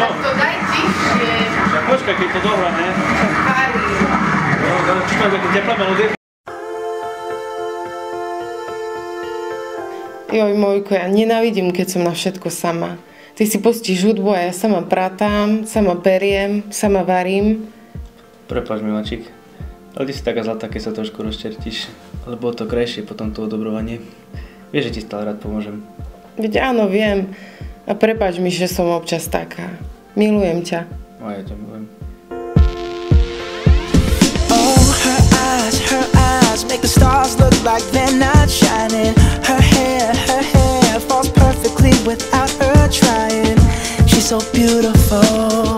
Tak to daj tichšie. Tak počkaj, keď to dohráme. Čakali. No, či to je také teplé melódie? Joj, Mojko, ja nenávidím, keď som na všetko sama. Ty si pustíš hudbu a ja sama pratám, sama periem, sama varím. Prepáč, miláčik. Ale ty si taká zlatá, keď sa trošku rozčertíš. Ale bolo to krajšie potom to odobrovanie. Vieš, že ti stále rád pomôžem. Veď áno, viem. A prepáč mi, že som občas taká. Milujem ťa. A ja ťa milujem. Oh, her eyes make the stars look like they're not shining. Her hair falls perfectly without her trying. She's so beautiful,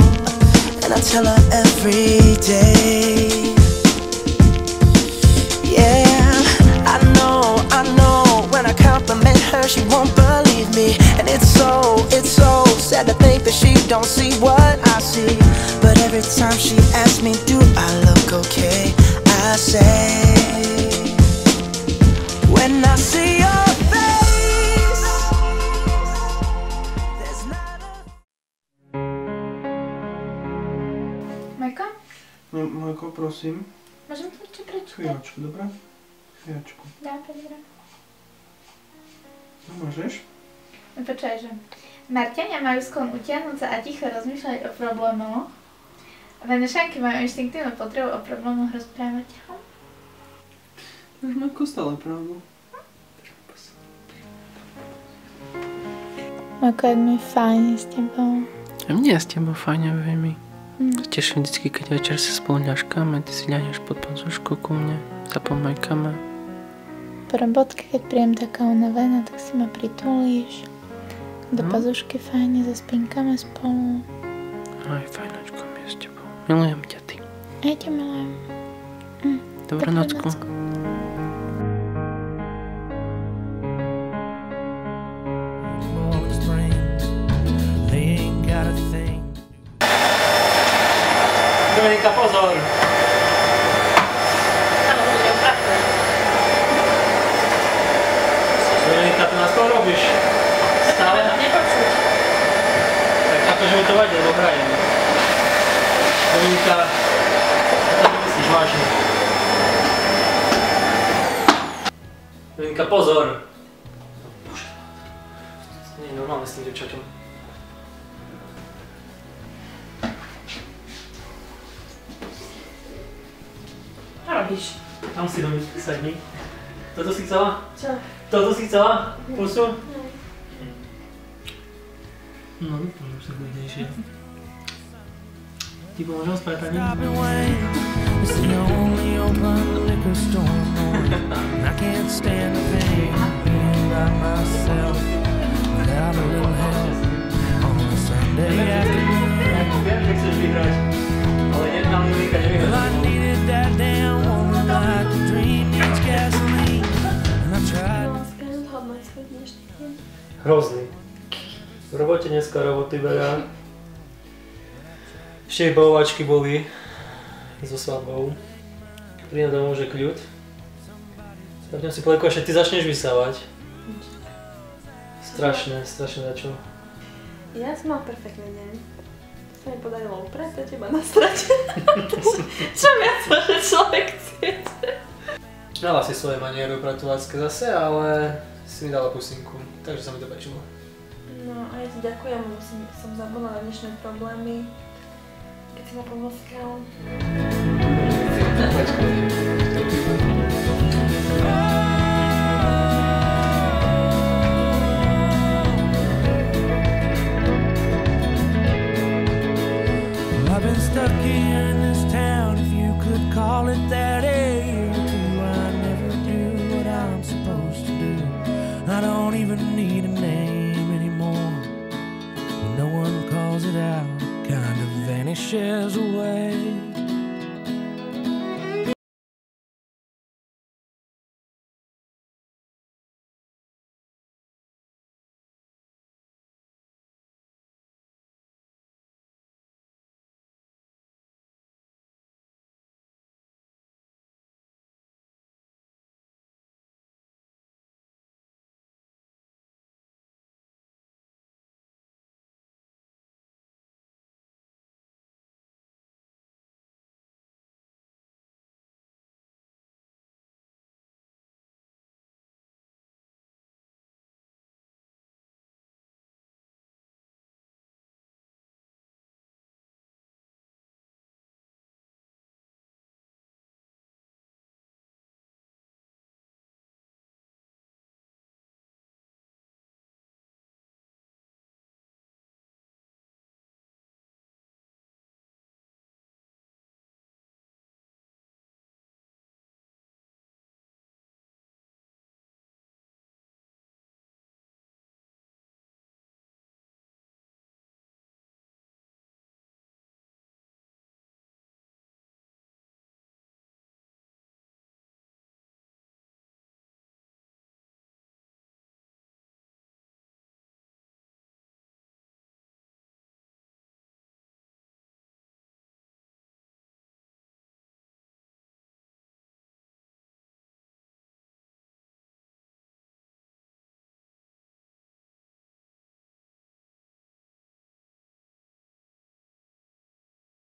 and I tell her every day. When I compliment her, she won't believe me. And it's so sad to think that she don't see what I see. But every time she asks me, do I look okay? I say, when I see your face, there's not a... Majko? Mojko, prosím. Môžem to ešte prečítať? Chvíľočku, dobré? Chvíľočku. Dobre. No môžeš? No počkaj, že Marťania majú sklon utiahnuť sa a ticho rozmýšľať o problémoch. Venešanky majú inštinktívnu potrebu o problémoch rozprávať. Už Mojko stále pravdu. Majko, jak mi fajne s tebou. A mne s tebou fajne, veľmi. Teším vždycky, keď večer sa spolu ľažkáme, ty si ľahneš pod podzúšku ku mne, sa pomajkáme. Po robotke, keď príjem taká unavená, tak si ma pritulíš. Do pazušky fajne zaspinkame spolu. Aj fajnočko mi s tebou. Milujem ťa ty. Ja ťa milujem. Dobrú nocku. Dominika, pozor! Dominika, ty nás to robíš? Stále? Nepočuť. Tak akože mi to vadí, lebo hrajem. Dominika, to tak myslíš vážne. Dominika, pozor! Bože, to nie je normálne s tým devčaťom. Čo robíš? Tam si Dominika sadni. Toto si chcela? Čo? Toto si chcela? Pusu? No, môžem sa kľudnejšie. Ti pomôžem s prataním? Viem, že chceš vyhrať, ale jedna Dominika nevyhrať. Hrozný. V robote dneska roboty veľa. Ešte aj bavovačky boli so svadbou. Prídem domov, že kľud. Tak ňom si povedal, že ty začneš vysávať. Strašné dačo. Ja som mal perfektný deň. Sa mi podarilo uprať a teba nastrať. Čo viac môže človek chcieť? Mala si svoje maniery upratovacké zase, ale si mi dala pusinku, takže sa mi to páčilo. No a ja ti ďakujem, lebo som zabudla na dnešné problémy, keď si ma pomoskal. I've been stuck here in this town, if you could call it that. I never do what I'm supposed to do. I don't even need a name anymore. When no one calls it out, it kind of vanishes away.